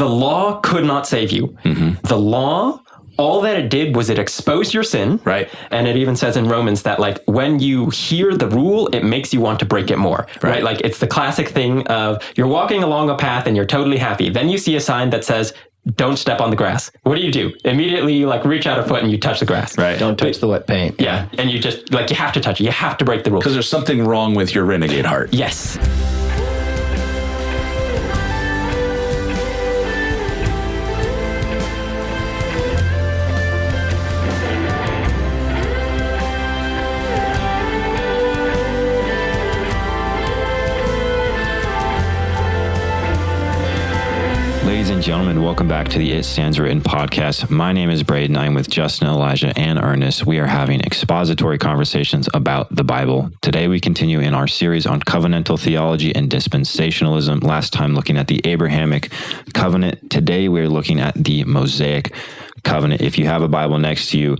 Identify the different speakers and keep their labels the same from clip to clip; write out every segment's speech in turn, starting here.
Speaker 1: the law could not save you. The law, all that it did was it exposed your sin.
Speaker 2: Right.
Speaker 1: And it even says in Romans that like when you hear the rule, it makes you want to break it more. Right. Like it's the classic thing of you're walking along a path and you're totally happy. Then you see a sign that says, don't step on the grass. What do? Immediately you like reach out a foot and you touch the grass.
Speaker 2: Right.
Speaker 3: Don't touch the wet paint.
Speaker 1: Yeah. And you just like, you have to touch it. You have to break the rules.
Speaker 2: Because there's something wrong with your renegade heart.
Speaker 1: Yes.
Speaker 4: Ladies and gentlemen, welcome back to the It Stands Written podcast. My name is Braden. I'm with Justin, Elijah, and Ernest. We are having expository conversations about the Bible. Today we continue in our series on covenantal theology and dispensationalism. Last time looking at the Abrahamic covenant. Today we're looking at the Mosaic Covenant. If you have a Bible next to you,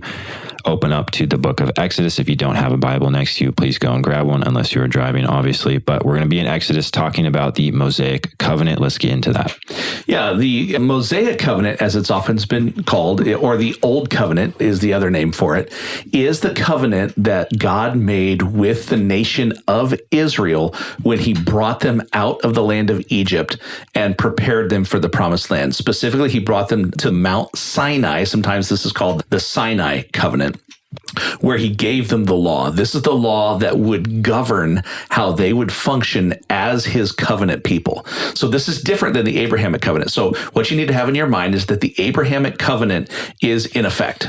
Speaker 4: open up to the book of Exodus. If you don't have a Bible next to you, please go and grab one, unless you are driving, obviously. But we're going to be in Exodus talking about the Mosaic Covenant. Let's get into that.
Speaker 2: Yeah, the Mosaic Covenant, as it's often been called, or the Old Covenant is the other name for it, is the covenant that God made with the nation of Israel when he brought them out of the land of Egypt and prepared them for the promised land. Specifically, he brought them to Mount Sinai. Sometimes this is called the Sinai Covenant, where he gave them the law. This is the law that would govern how they would function as his covenant people. So this is different than the Abrahamic covenant. So what you need to have in your mind is that the Abrahamic covenant is in effect.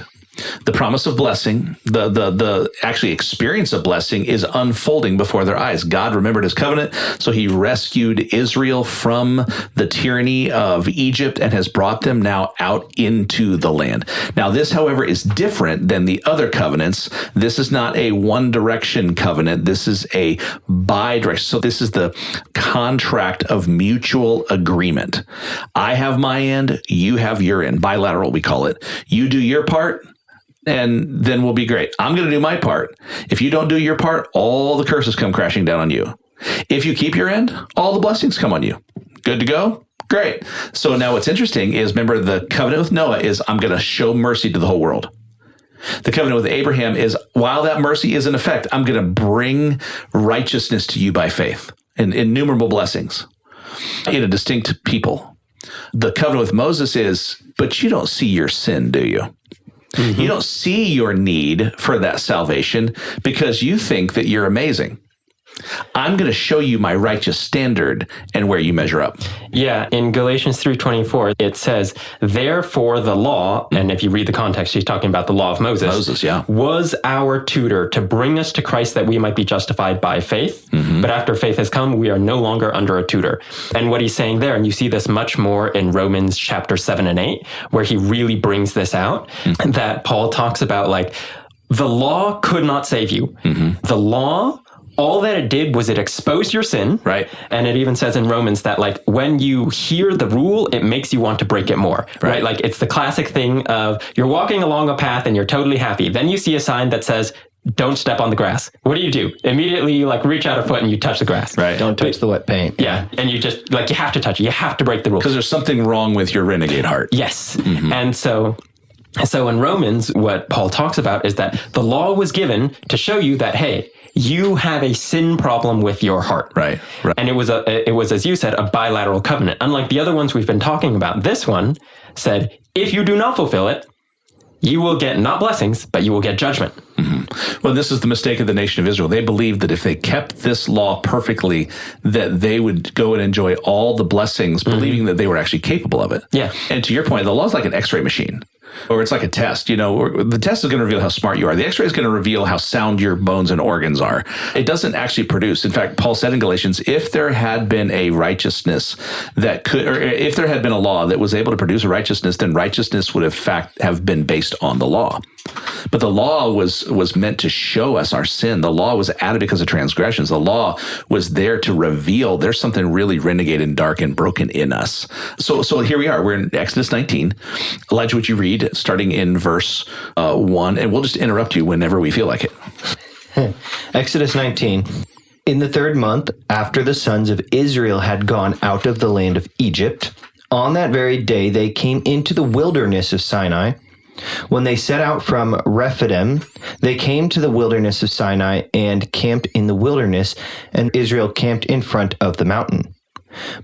Speaker 2: The promise of blessing, the actually experience of blessing is unfolding before their eyes. God remembered his covenant, so he rescued Israel from the tyranny of Egypt and has brought them now out into the land. Now, this, however, is different than the other covenants. This is not a one direction covenant. This is a bi-direction. So this is the contract of mutual agreement. I have my end, you have your end. Bilateral, we call it. You do your part, and then we'll be great. I'm going to do my part. If you don't do your part, all the curses come crashing down on you. If you keep your end, all the blessings come on you. Good to go? Great. So now what's interesting is, remember, the covenant with Noah is I'm going to show mercy to the whole world. The covenant with Abraham is, while that mercy is in effect, I'm going to bring righteousness to you by faith and innumerable blessings in a distinct people. The covenant with Moses is, but you don't see your sin, do you? Mm-hmm. You don't see your need for that salvation because you think that you're amazing. I'm going to show you my righteous standard and where you measure up.
Speaker 1: Yeah, in Galatians 3:24, it says, therefore the law, and if you read the context, he's talking about the law of Moses, was our tutor to bring us to Christ that we might be justified by faith. Mm-hmm. But after faith has come, we are no longer under a tutor. And what he's saying there, and you see this much more in Romans chapter 7 and 8, where he really brings this out, that Paul talks about like, the law could not save you. Mm-hmm. The law, all that it did was it exposed your sin.
Speaker 2: Right.
Speaker 1: And it even says in Romans that like when you hear the rule, it makes you want to break it more. Right. Like it's the classic thing of you're walking along a path and you're totally happy. Then you see a sign that says, don't step on the grass. What do? Immediately you like reach out a foot and you touch the grass.
Speaker 3: Right. Don't touch the wet paint.
Speaker 1: Yeah. And you just like, you have to touch it. You have to break the rules.
Speaker 2: Because there's something wrong with your renegade heart.
Speaker 1: Yes. Mm-hmm. And so in Romans, what Paul talks about is that the law was given to show you that, hey, you have a sin problem with your heart.
Speaker 2: Right.
Speaker 1: And it was, as you said, a bilateral covenant. Unlike the other ones we've been talking about, this one said, if you do not fulfill it, you will get not blessings, but you will get judgment.
Speaker 2: Mm-hmm. Well, this is the mistake of the nation of Israel. They believed that if they kept this law perfectly, that they would go and enjoy all the blessings, believing that they were actually capable of it.
Speaker 1: Yeah.
Speaker 2: And to your point, the law is like an X-ray machine. Or it's like a test, or the test is going to reveal how smart you are. The X-ray is going to reveal how sound your bones and organs are. It doesn't actually produce. In fact, Paul said in Galatians, if there had been a righteousness that could, or if there had been a law that was able to produce a righteousness, then righteousness would have been based on the law. But the law was meant to show us our sin. The law was added because of transgressions. The law was there to reveal there's something really renegade and dark and broken in us. So here we are. We're in Exodus 19. Elijah, would you read starting in verse 1? And we'll just interrupt you whenever we feel like it.
Speaker 3: Exodus 19. In the 3rd month, after the sons of Israel had gone out of the land of Egypt, On that very day, they came into the wilderness of Sinai. When they set out from Rephidim, they came to the wilderness of Sinai and camped in the wilderness, and Israel camped in front of the mountain.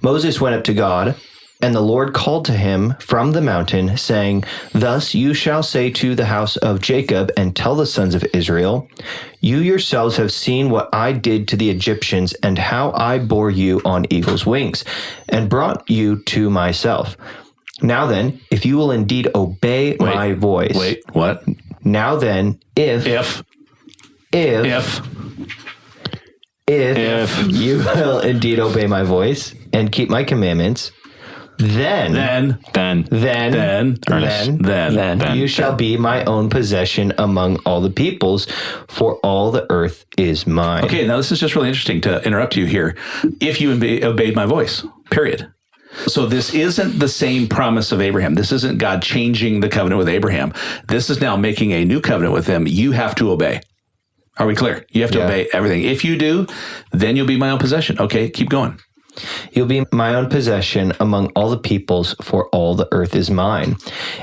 Speaker 3: Moses went up to God, and the Lord called to him from the mountain, saying, Thus you shall say to the house of Jacob, and tell the sons of Israel, You yourselves have seen what I did to the Egyptians, and how I bore you on eagle's wings, and brought you to myself. Now then, if you will indeed obey my voice.
Speaker 2: Wait, what?
Speaker 3: Now then, if you will indeed obey my voice and keep my commandments, then you shall be my own possession among all the peoples, for all the earth is mine.
Speaker 2: Okay, now this is just really interesting to interrupt you here. If you obeyed my voice, period. So this isn't the same promise of Abraham. This isn't God changing the covenant with Abraham. This is now making a new covenant with him. You have to obey. Are we clear? You have to obey everything. If you do, then you'll be my own possession. Okay, keep going.
Speaker 3: You'll be my own possession among all the peoples, for all the earth is mine.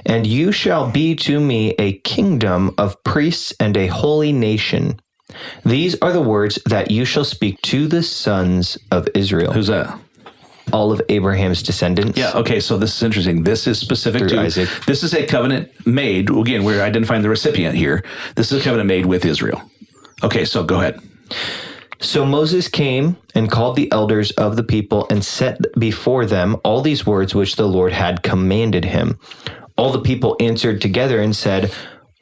Speaker 3: And you shall be to me a kingdom of priests and a holy nation. These are the words that you shall speak to the sons of Israel.
Speaker 2: Who's that?
Speaker 3: All of Abraham's descendants.
Speaker 2: Yeah, okay, so this is interesting. This is specific to
Speaker 3: Isaac.
Speaker 2: This is a covenant made, again, we're identifying the recipient here. This is a covenant made with Israel. Okay, so go ahead.
Speaker 3: So Moses came and called the elders of the people and set before them all these words which the Lord had commanded him. All the people answered together and said,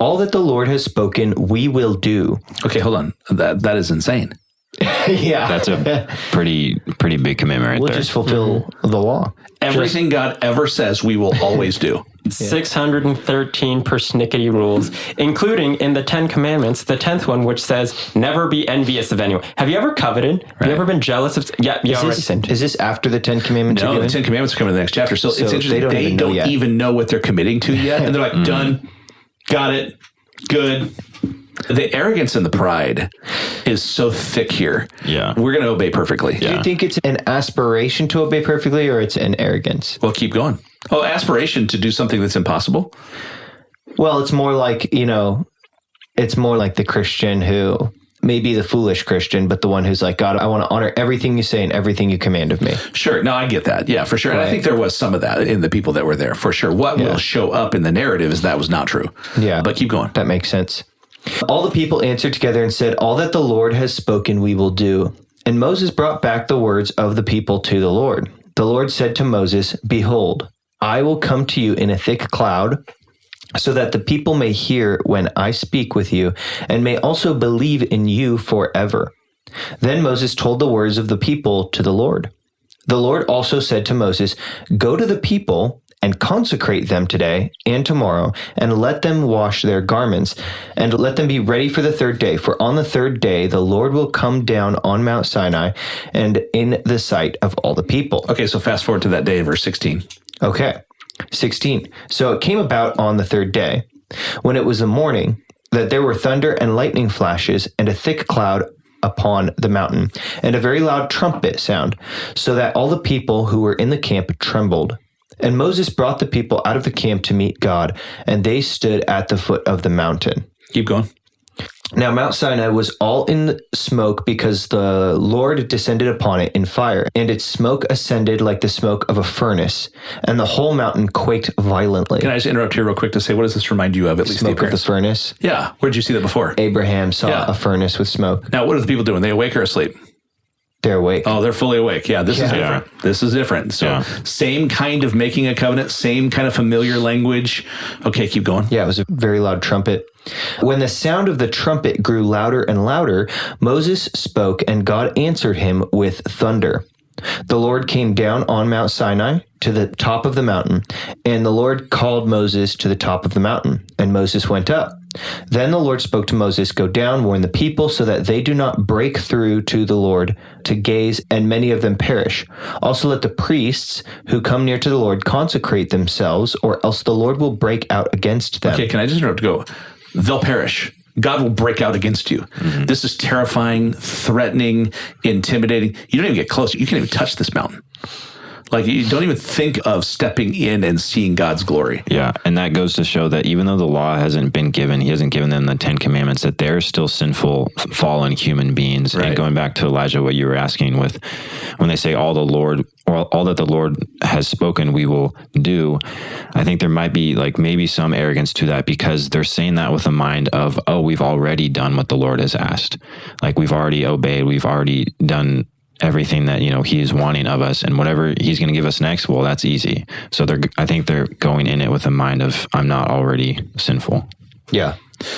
Speaker 3: All that the Lord has spoken, we will do.
Speaker 2: Okay, hold on. That is insane.
Speaker 3: Yeah.
Speaker 4: That's a pretty big commitment right
Speaker 3: we'll
Speaker 4: there.
Speaker 3: just fulfill the law.
Speaker 2: Everything God ever says, we will always do.
Speaker 1: 613 persnickety rules, including in the 10 Commandments, the 10th one, which says, never be envious of anyone. Have you ever coveted? Have you ever been jealous of? Yeah, you already sinned.
Speaker 3: Is this after the 10 Commandments?
Speaker 2: No, the 10 Commandments are coming in the next chapter. So it's interesting. They don't even know what they're committing to yet. And they're like, done, got it, good. The arrogance and the pride is so thick here.
Speaker 4: Yeah.
Speaker 2: We're going to obey perfectly.
Speaker 3: Do you think it's an aspiration to obey perfectly, or it's an arrogance?
Speaker 2: Well, keep going. Oh, aspiration to do something that's impossible?
Speaker 3: Well, it's more like, it's more like the Christian who may be the foolish Christian, but the one who's like, God, I want to honor everything you say and everything you command of me.
Speaker 2: Sure. No, I get that. Yeah, for sure. Right. And I think there was some of that in the people that were there, for sure. What will show up in the narrative is that was not true.
Speaker 3: Yeah.
Speaker 2: But keep going.
Speaker 3: That makes sense. All the people answered together and said, All that the Lord has spoken, we will do. And Moses brought back the words of the people to the Lord. The Lord said to Moses, Behold, I will come to you in a thick cloud, so that the people may hear when I speak with you, and may also believe in you forever. Then Moses told the words of the people to the Lord. The Lord also said to Moses, Go to the people and consecrate them today and tomorrow, and let them wash their garments, and let them be ready for the third day. For on the third day, the Lord will come down on Mount Sinai and in the sight of all the people.
Speaker 2: Okay, so fast forward to that day, verse 16.
Speaker 3: Okay, 16. So it came about on the third day, when it was the morning, that there were thunder and lightning flashes and a thick cloud upon the mountain, and a very loud trumpet sound, so that all the people who were in the camp trembled. And Moses brought the people out of the camp to meet God, and they stood at the foot of the mountain.
Speaker 2: Keep going.
Speaker 3: Now Mount Sinai was all in smoke, because the Lord descended upon it in fire, and its smoke ascended like the smoke of a furnace, and the whole mountain quaked violently.
Speaker 2: Can I just interrupt here real quick to say, what does this remind you of, at least
Speaker 3: Smoke of the furnace?
Speaker 2: Yeah. Where did you see that before?
Speaker 3: Abraham saw a furnace with smoke.
Speaker 2: Now, what are the people doing? They awake or asleep?
Speaker 3: They're awake.
Speaker 2: Oh, they're fully awake. Yeah, this is different. This is different. So same kind of making a covenant, same kind of familiar language. Okay, keep going.
Speaker 3: Yeah, it was a very loud trumpet. When the sound of the trumpet grew louder and louder, Moses spoke, and God answered him with thunder. The Lord came down on Mount Sinai to the top of the mountain, and the Lord called Moses to the top of the mountain, and Moses went up. Then the Lord spoke to Moses, Go down, warn the people, so that they do not break through to the Lord to gaze, and many of them perish. Also let the priests who come near to the Lord consecrate themselves, or else the Lord will break out against them.
Speaker 2: Okay, can I just interrupt to go? They'll perish. God will break out against you. Mm-hmm. This is terrifying, threatening, intimidating. You don't even get close. You can't even touch this mountain. Like you don't even think of stepping in and seeing God's glory.
Speaker 4: Yeah, and that goes to show that even though the law hasn't been given, he hasn't given them the 10 commandments, that they're still sinful, fallen human beings. Right. And going back to Elijah, what you were asking with when they say all that the Lord has spoken, we will do. I think there might be like maybe some arrogance to that because they're saying that with a mind of, oh, we've already done what the Lord has asked. Like we've already obeyed, we've already done everything that, he is wanting of us, and whatever he's going to give us next, well, that's easy. So I think they're going in it with a mind of, I'm not already sinful.
Speaker 3: Yeah.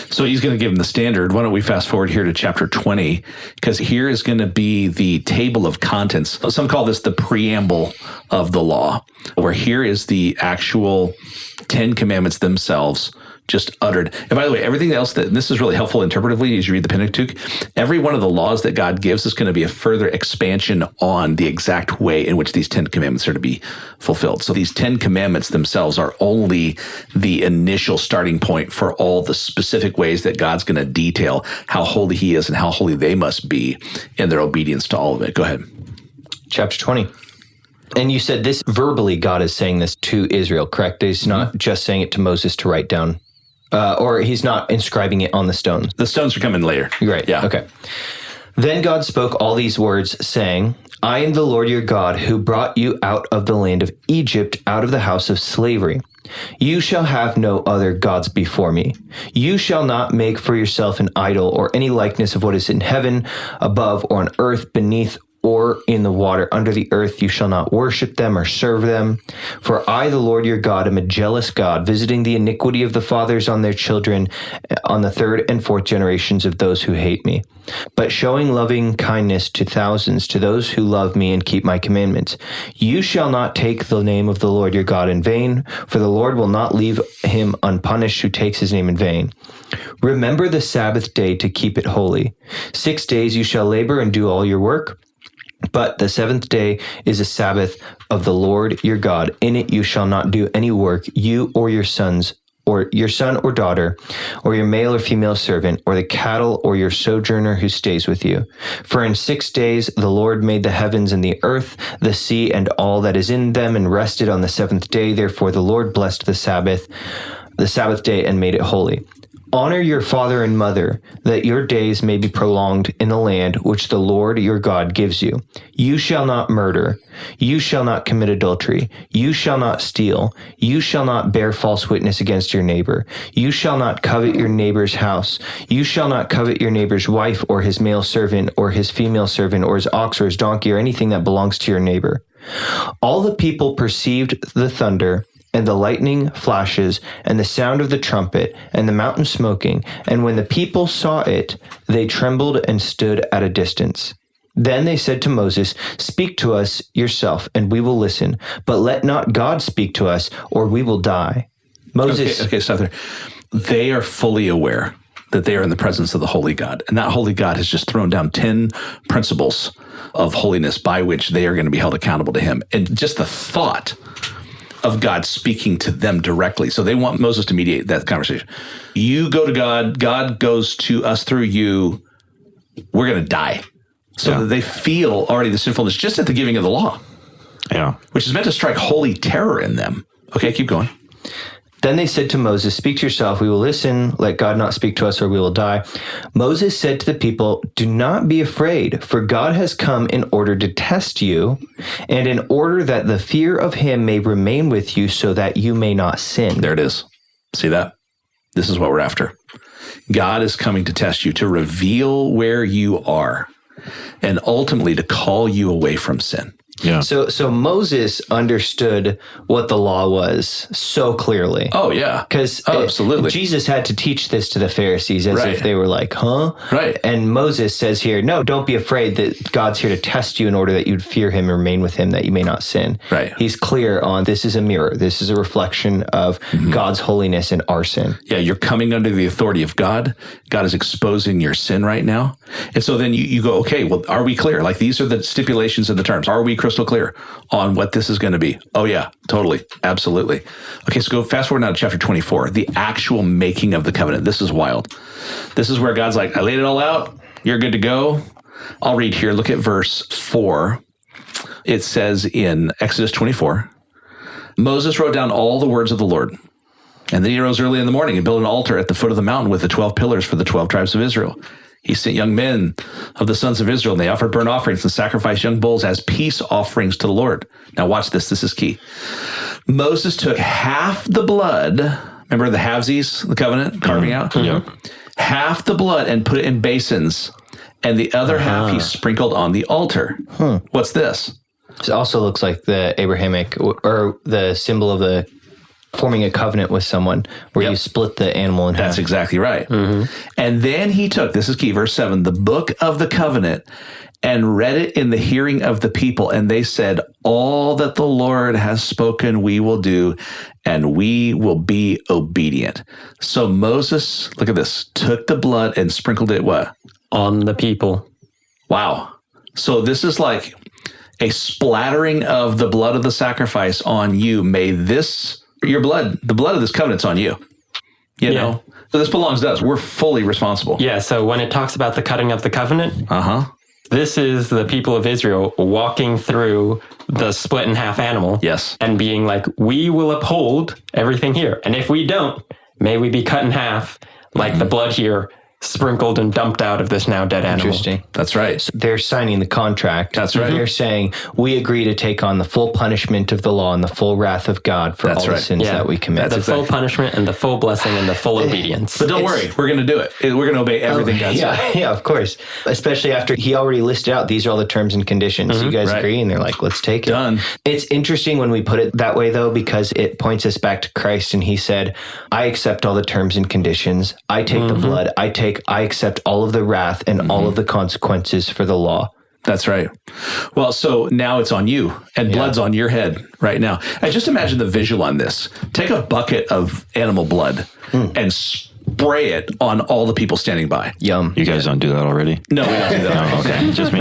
Speaker 2: So he's going to give them the standard. Why don't we fast forward here to chapter 20? Because here is going to be the table of contents. Some call this the preamble of the law, where here is the actual 10 commandments themselves just uttered. And by the way, everything else this is really helpful interpretively as you read the Pentateuch. Every one of the laws that God gives is going to be a further expansion on the exact way in which these 10 commandments are to be fulfilled. So these 10 commandments themselves are only the initial starting point for all the specific ways that God's going to detail how holy he is and how holy they must be in their obedience to all of it. Go ahead.
Speaker 3: Chapter 20. And you said this verbally, God is saying this to Israel, correct? He's not just saying it to Moses to write down. Or he's not inscribing it on the stones.
Speaker 2: The stones are coming later.
Speaker 3: Right.
Speaker 2: Yeah.
Speaker 3: Okay. Then God spoke all these words, saying, I am the Lord your God, who brought you out of the land of Egypt, out of the house of slavery. You shall have no other gods before me. You shall not make for yourself an idol or any likeness of what is in heaven, above, or on earth, beneath, or in the water under the earth. You shall not worship them or serve them. For I, the Lord your God, am a jealous God, visiting the iniquity of the fathers on their children, on the third and fourth generations of those who hate me, but showing loving kindness to thousands, to those who love me and keep my commandments. You shall not take the name of the Lord your God in vain, for the Lord will not leave him unpunished who takes his name in vain. Remember the Sabbath day to keep it holy. 6 days you shall labor and do all your work, but the seventh day is a Sabbath of the Lord your God. In it you shall not do any work, you or your sons, or your son or daughter, or your male or female servant, or the cattle, or your sojourner who stays with you. For in 6 days the Lord made the heavens and the earth, the sea, and all that is in them, and rested on the seventh day. Therefore the Lord blessed the Sabbath day, and made it holy. Honor your father and mother, that your days may be prolonged in the land which the Lord your God gives you. You shall not murder. You shall not commit adultery. You shall not steal. You shall not bear false witness against your neighbor. You shall not covet your neighbor's house. You shall not covet your neighbor's wife, or his male servant, or his female servant, or his ox, or his donkey, or anything that belongs to your neighbor. All the people perceived the thunder, and the lightning flashes, and the sound of the trumpet, and the mountain smoking. And when the people saw it, they trembled and stood at a distance. Then they said to Moses, Speak to us yourself, and we will listen. But let not God speak to us, or we will die. Moses.
Speaker 2: Okay, stop there. They are fully aware that they are in the presence of the holy God. And that holy God has just thrown down 10 principles of holiness by which they are going to be held accountable to him. And just the thought of God speaking to them directly. So they want Moses to mediate that conversation. You go to God, God goes to us through you, we're going to die. So that they feel already the sinfulness just at the giving of the law.
Speaker 4: Yeah.
Speaker 2: Which is meant to strike holy terror in them. Okay, keep going.
Speaker 3: Then they said to Moses, Speak to yourself, we will listen. Let God not speak to us, or we will die. Moses said to the people, Do not be afraid, for God has come in order to test you, and in order that the fear of him may remain with you, so that you may not sin.
Speaker 2: There it is. See that? This is what we're after. God is coming to test you, to reveal where you are, and ultimately to call you away from sin.
Speaker 4: Yeah.
Speaker 3: So Moses understood what the law was so clearly.
Speaker 2: Oh, yeah.
Speaker 3: Because
Speaker 2: absolutely.
Speaker 3: Jesus had to teach this to the Pharisees as if they were like, huh?
Speaker 2: Right.
Speaker 3: And Moses says here, no, don't be afraid that God's here to test you in order that you'd fear him and remain with him, that you may not sin.
Speaker 2: Right.
Speaker 3: He's clear on this is a mirror. This is a reflection of God's holiness and our sin.
Speaker 2: Yeah, you're coming under the authority of God. God is exposing your sin right now. And so then you go, okay, well, are we clear? Like these are the stipulations and the terms. Are we crystal clear on what this is going to be? Oh yeah, totally. Absolutely. Okay, so go fast forward now to chapter 24, the actual making of the covenant. This is wild. This is where God's like, I laid it all out. You're good to go. I'll read here. Look at verse 4. It says in Exodus 24, Moses wrote down all the words of the Lord. And then he rose early in the morning and built an altar at the foot of the mountain with the 12 pillars for the 12 tribes of Israel. He sent young men of the sons of Israel, and they offered burnt offerings and sacrificed young bulls as peace offerings to the Lord. Now watch this. This is key. Moses took half the blood. Remember the halvesies, the covenant carving out?
Speaker 1: Yeah.
Speaker 2: Half the blood and put it in basins, and the other half he sprinkled on the altar. What's this?
Speaker 3: It also looks like the Abrahamic or the symbol of the forming a covenant with someone where you split the animal in half.
Speaker 2: That's exactly right. And then he took, this is key, verse 7, the book of the covenant and read it in the hearing of the people. And they said, all that the Lord has spoken, we will do, and we will be obedient. So Moses, look at this, took the blood and sprinkled it what?
Speaker 1: On the people.
Speaker 2: Wow. So this is like a splattering of the blood of the sacrifice on you. May this, your blood, the blood of this covenant's on you. You know? So this belongs to us. We're fully responsible.
Speaker 1: Yeah, so when it talks about the cutting of the covenant, this is the people of Israel walking through the split in half animal.
Speaker 2: Yes.
Speaker 1: And being like, we will uphold everything here. And if we don't, may we be cut in half like the blood here sprinkled and dumped out of this now dead animal.
Speaker 3: Interesting.
Speaker 2: That's right.
Speaker 3: So they're signing the contract.
Speaker 2: That's right.
Speaker 3: They're saying, we agree to take on the full punishment of the law and the full wrath of God for all the sins that we commit.
Speaker 1: The full punishment and the full blessing and the full obedience.
Speaker 2: But don't worry, we're going to do it. We're going to obey everything God said.
Speaker 3: Yeah, of course. Especially after he already listed out, these are all the terms and conditions. You guys agree? And they're like, let's take it.
Speaker 2: Done.
Speaker 3: It's interesting when we put it that way, though, because it points us back to Christ. And he said, I accept all the terms and conditions. I take the blood. I accept all of the wrath and all of the consequences for the law.
Speaker 2: That's right. Well, so now it's on you, and blood's on your head right now. And just imagine the visual on this. Take a bucket of animal blood and spray it on all the people standing by.
Speaker 3: Yum.
Speaker 4: You guys don't do that already?
Speaker 2: No, we don't do that.
Speaker 4: Oh, okay. Just me.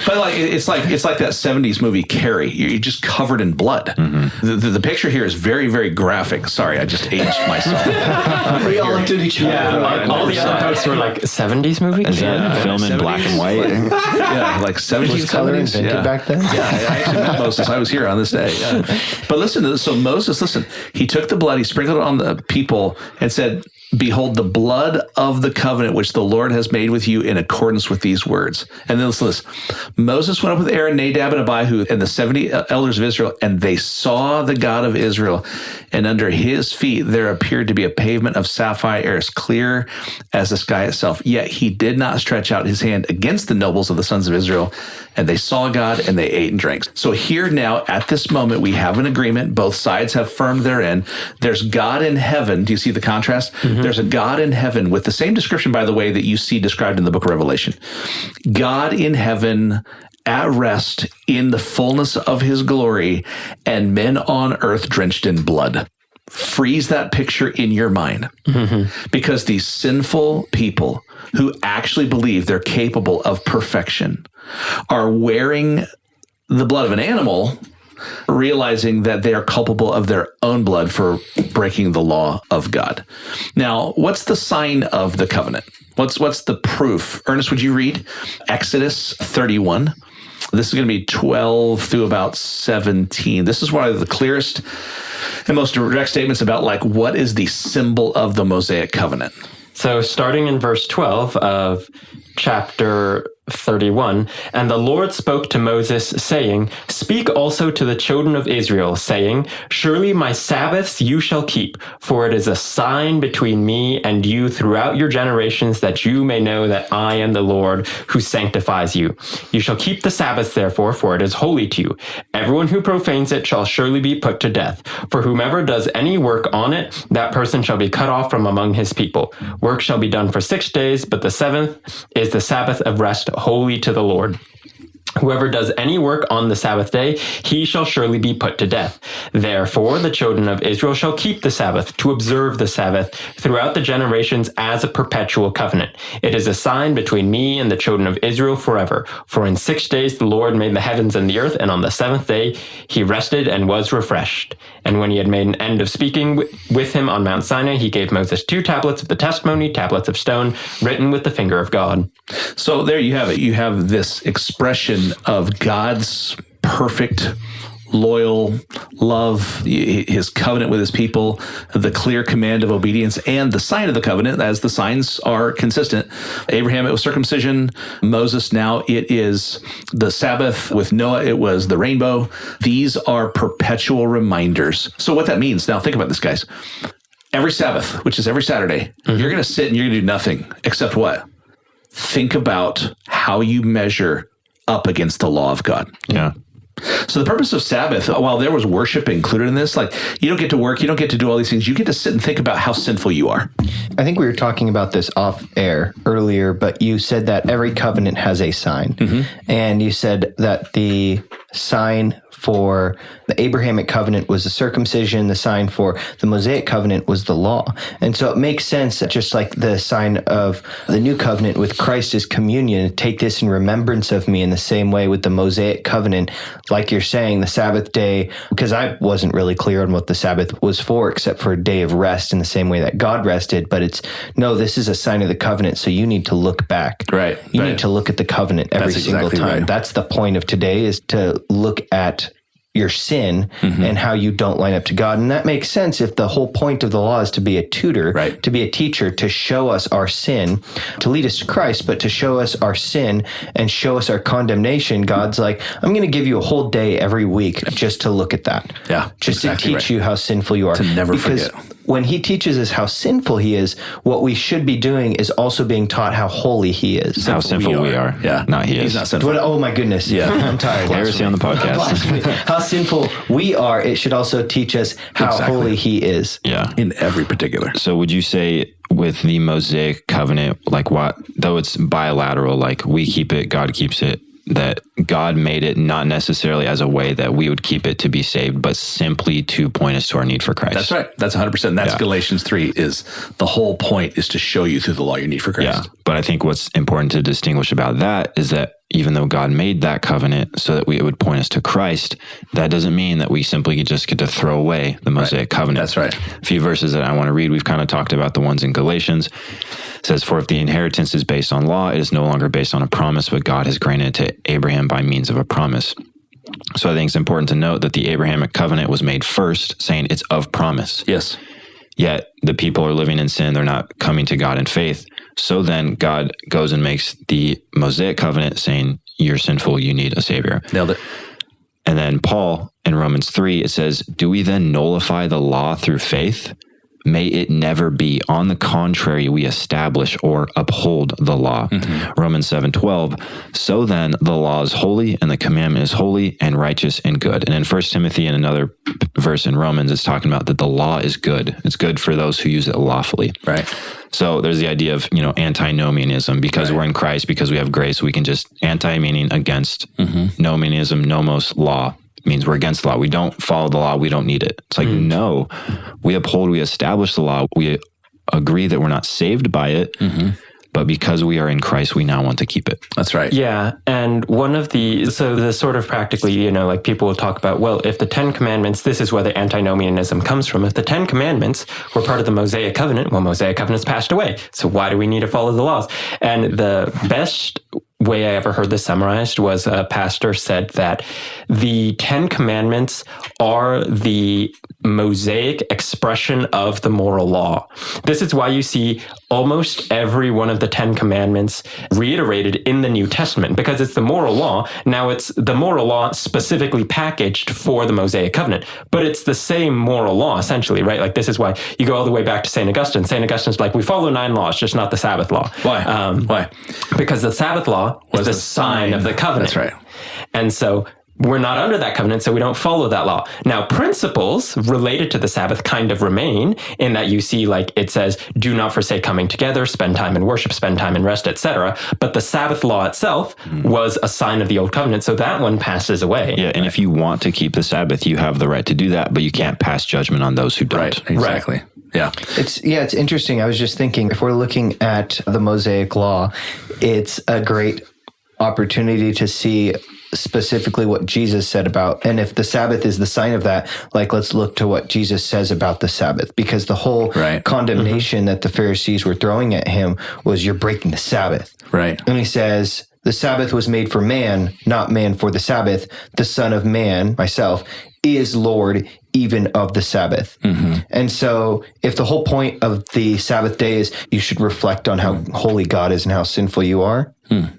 Speaker 2: But like it's like that 70s movie Carrie. You're just covered in blood. The picture here is very, very graphic. Sorry, I just aged myself.
Speaker 3: We all looked at each other.
Speaker 1: All the other parts were like 70s movie?
Speaker 4: Is that film in black and white?
Speaker 2: Yeah, like 70s.
Speaker 3: Was color invented back then?
Speaker 2: Yeah, I actually met Moses. I was here on this day. Yeah. But listen to this. So Moses, he took the blood, he sprinkled it on the people and said, behold, the blood of the covenant which the Lord has made with you in accordance with these words. And then listen to this. Moses went up with Aaron, Nadab, and Abihu, and the 70 elders of Israel, and they saw the God of Israel. And under his feet there appeared to be a pavement of sapphire as clear as the sky itself. Yet he did not stretch out his hand against the nobles of the sons of Israel. And they saw God, and they ate and drank. So here now, at this moment, we have an agreement. Both sides have firmed their end. There's God in heaven. Do you see the contrast? There's a God in heaven with the same description, by the way, that you see described in the book of Revelation. God in heaven at rest in the fullness of his glory, and men on earth drenched in blood. Freeze that picture in your mind. Because these sinful people who actually believe they're capable of perfection are wearing the blood of an animal, realizing that they are culpable of their own blood for breaking the law of God. Now, what's the sign of the covenant? What's the proof? Ernest, would you read Exodus 31? This is going to be 12 through about 17. This is one of the clearest and most direct statements about like what is the symbol of the Mosaic Covenant.
Speaker 1: So starting in verse 12 of chapter 31, and the Lord spoke to Moses, saying, speak also to the children of Israel, saying, surely my Sabbaths you shall keep, for it is a sign between me and you throughout your generations, that you may know that I am the Lord who sanctifies you. You shall keep the Sabbaths, therefore, for it is holy to you. Everyone who profanes it shall surely be put to death. For whomever does any work on it, that person shall be cut off from among his people. Work shall be done for 6 days, but the seventh is the Sabbath of rest, holy to the Lord. Whoever does any work on the Sabbath day, he shall surely be put to death. Therefore, the children of Israel shall keep the Sabbath, to observe the Sabbath throughout the generations as a perpetual covenant. It is a sign between me and the children of Israel forever. For in 6 days the Lord made the heavens and the earth, and on the seventh day he rested and was refreshed. And when he had made an end of speaking with him on Mount Sinai, he gave Moses 2 tablets of the testimony, tablets of stone, written with the finger of God.
Speaker 2: So there you have it. You have this expression of God's perfect, loyal love, his covenant with his people, the clear command of obedience, and the sign of the covenant, as the signs are consistent. Abraham, it was circumcision. Moses, now it is the Sabbath. With Noah, it was the rainbow. These are perpetual reminders. So what that means, now think about this, guys. Every Sabbath, which is every Saturday, you're going to sit and you're going to do nothing except what? Think about how you measure up against the law of God.
Speaker 4: Yeah.
Speaker 2: So the purpose of Sabbath, while there was worship included in this, like you don't get to work, you don't get to do all these things. You get to sit and think about how sinful you are.
Speaker 3: I think we were talking about this off air earlier, but you said that every covenant has a sign. And you said that the sign for the Abrahamic covenant was the circumcision, the sign for the Mosaic covenant was the law. And so it makes sense that just like the sign of the new covenant with Christ is communion, take this in remembrance of me in the same way with the Mosaic covenant. Like you're saying, the Sabbath day, because I wasn't really clear on what the Sabbath was for, except for a day of rest in the same way that God rested. But it's, no, this is a sign of the covenant. So you need to look back.
Speaker 2: Right.
Speaker 3: You need to look at the covenant every single time.
Speaker 2: Right.
Speaker 3: That's the point of today, is to look at your sin and how you don't line up to God. And that makes sense if the whole point of the law is to be a tutor,
Speaker 2: right,
Speaker 3: to be a teacher, to show us our sin, to lead us to Christ, but to show us our sin and show us our condemnation. God's like, I'm going to give you a whole day every week just to look at that.
Speaker 2: Yeah.
Speaker 3: Just to teach you how sinful you are.
Speaker 2: To never forget.
Speaker 3: When he teaches us how sinful he is, what we should be doing is also being taught how holy he is.
Speaker 4: How sinful we are.
Speaker 2: Yeah.
Speaker 4: Not he is.
Speaker 2: He's not sinful.
Speaker 3: Oh my goodness.
Speaker 2: Yeah.
Speaker 3: I'm tired.
Speaker 4: Heresy on the podcast.
Speaker 3: How sinful we are, it should also teach us how holy he is.
Speaker 4: Yeah.
Speaker 2: In every particular.
Speaker 4: So would you say with the Mosaic covenant, like what, though it's bilateral, like we keep it, God keeps it, that God made it not necessarily as a way that we would keep it to be saved, but simply to point us to our need for Christ?
Speaker 2: That's right. That's 100%. That's Galatians 3 is the whole point, is to show you through the law your need for Christ.
Speaker 4: Yeah. But I think what's important to distinguish about that is that even though God made that covenant so that it would point us to Christ, that doesn't mean that we simply just get to throw away the Mosaic covenant.
Speaker 2: That's right.
Speaker 4: A few verses that I want to read, we've kind of talked about the ones in Galatians. It says, for if the inheritance is based on law, it is no longer based on a promise, but God has granted it to Abraham by means of a promise. So I think it's important to note that the Abrahamic covenant was made first, saying it's of promise.
Speaker 2: Yes.
Speaker 4: Yet the people are living in sin. They're not coming to God in faith. So then God goes and makes the Mosaic covenant saying, you're sinful, you need a savior.
Speaker 2: Nailed it.
Speaker 4: And then Paul in Romans 3, it says, do we then nullify the law through faith? May it never be. On the contrary, we establish or uphold the law. Romans 7:12. So then the law is holy and the commandment is holy and righteous and good. And in 1 Timothy and another verse in Romans, it's talking about that the law is good. It's good for those who use it lawfully.
Speaker 2: Right.
Speaker 4: So there's the idea of, antinomianism. Because we're in Christ, because we have grace, we can just meaning against, nomianism, nomos, law. Means we're against the law. We don't follow the law. We don't need it. It's like, no, we uphold, we establish the law. We agree that we're not saved by it, but because we are in Christ, we now want to keep it.
Speaker 2: That's right.
Speaker 1: Yeah. And so the sort of practically, like people will talk about, well, if the 10 Commandments, this is where the antinomianism comes from. If the 10 Commandments were part of the Mosaic Covenant, well, Mosaic Covenant's passed away. So why do we need to follow the laws? And the best way I ever heard this summarized was a pastor said that the 10 Commandments are the Mosaic expression of the moral law. This is why you see almost every one of the 10 Commandments reiterated in the New Testament, because it's the moral law. Now it's the moral law specifically packaged for the Mosaic Covenant, but it's the same moral law essentially, right? Like this is why you go all the way back to St. Augustine. St. Augustine's like, we follow 9 laws, just not the Sabbath law.
Speaker 2: Why? Why?
Speaker 1: Because the Sabbath law was the sign of the covenant.
Speaker 2: That's right.
Speaker 1: And so we're not under that covenant, so we don't follow that law. Now, principles related to the Sabbath kind of remain in that you see, like it says, do not forsake coming together, spend time in worship, spend time in rest, etc. But the Sabbath law itself was a sign of the old covenant, so that one passes away.
Speaker 4: Yeah, and if you want to keep the Sabbath, you have the right to do that, but you can't pass judgment on those who don't.
Speaker 2: Right, exactly.
Speaker 1: Right.
Speaker 2: Yeah.
Speaker 3: It's interesting. I was just thinking, if we're looking at the Mosaic law, it's a great opportunity to see specifically what Jesus said about, and if the Sabbath is the sign of that, like let's look to what Jesus says about the Sabbath, because the whole condemnation that the Pharisees were throwing at him was, you're breaking the Sabbath.
Speaker 2: Right.
Speaker 3: And he says, The Sabbath was made for man, not man for the Sabbath. The Son of Man, myself, is Lord even of the Sabbath. And so if the whole point of the Sabbath day is you should reflect on how holy God is and how sinful you are. Did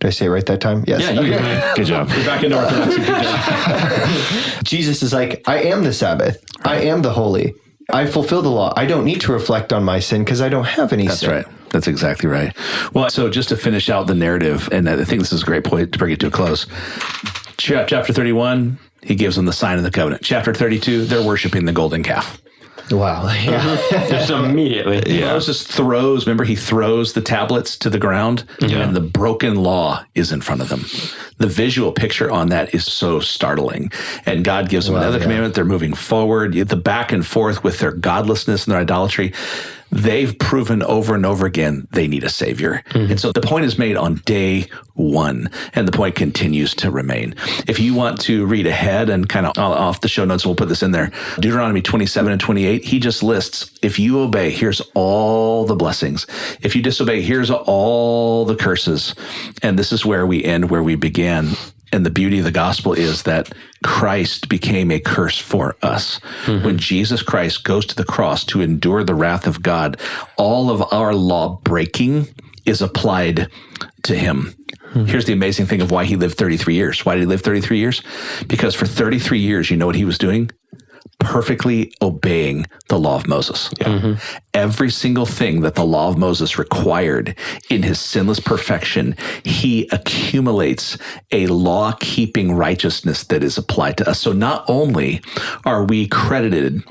Speaker 3: I say it right that time? Yes.
Speaker 2: Yeah, good job. You're back into orthodoxy. Good job.
Speaker 3: Jesus is like, I am the Sabbath. I am the holy. I fulfill the law. I don't need to reflect on my sin because I don't have any sin.
Speaker 2: That's right. That's exactly right. Well, so just to finish out the narrative, and I think this is a great point to bring it to a close. Chapter 31, he gives them the sign of the covenant. Chapter 32, they're worshiping the golden calf.
Speaker 3: Wow. Yeah.
Speaker 1: Just immediately.
Speaker 2: Yeah. Moses throws the tablets to the ground, and the broken law is in front of them. The visual picture on that is so startling. And God gives them another commandment. They're moving forward. The back and forth with their godlessness and their idolatry. They've proven over and over again they need a savior. And so the point is made on day one, and the point continues to remain. If you want to read ahead and kind of off the show notes, we'll put this in there. Deuteronomy 27 and 28, he just lists, if you obey, here's all the blessings. If you disobey, here's all the curses. And this is where we end, where we began. And the beauty of the gospel is that Christ became a curse for us. When Jesus Christ goes to the cross to endure the wrath of God, all of our law breaking is applied to him. Here's the amazing thing of why he lived 33 years. Why did he live 33 years? Because for 33 years, you know what he was doing? Perfectly obeying the law of Moses. Every single thing that the law of Moses required in his sinless perfection, he accumulates a law-keeping righteousness that is applied to us. So not only are we credited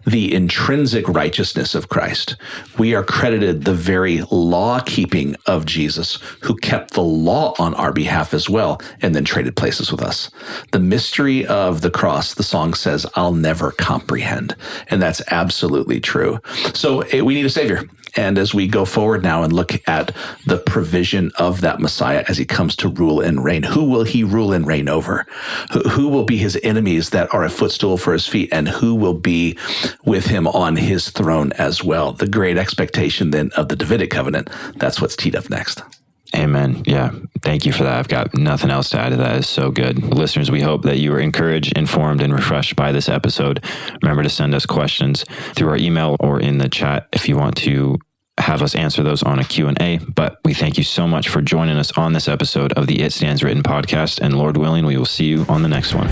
Speaker 2: the intrinsic righteousness of Christ, we are credited the very law-keeping of Jesus, who kept the law on our behalf as well, and then traded places with us. The mystery of the cross, the song says, I'll never comprehend. And that's absolutely true. So we need a savior. And as we go forward now and look at the provision of that Messiah as he comes to rule and reign, who will he rule and reign over? Who will be his enemies that are a footstool for his feet? And who will be with him on his throne as well? The great expectation then of the Davidic Covenant. That's what's teed up next.
Speaker 4: Amen. Yeah. Thank you for that. I've got nothing else to add to that. It's so good. Listeners, we hope that you were encouraged, informed, and refreshed by this episode. Remember to send us questions through our email or in the chat if you want to have us answer those on a Q&A. But we thank you so much for joining us on this episode of the It Stands Written podcast. And Lord willing, we will see you on the next one.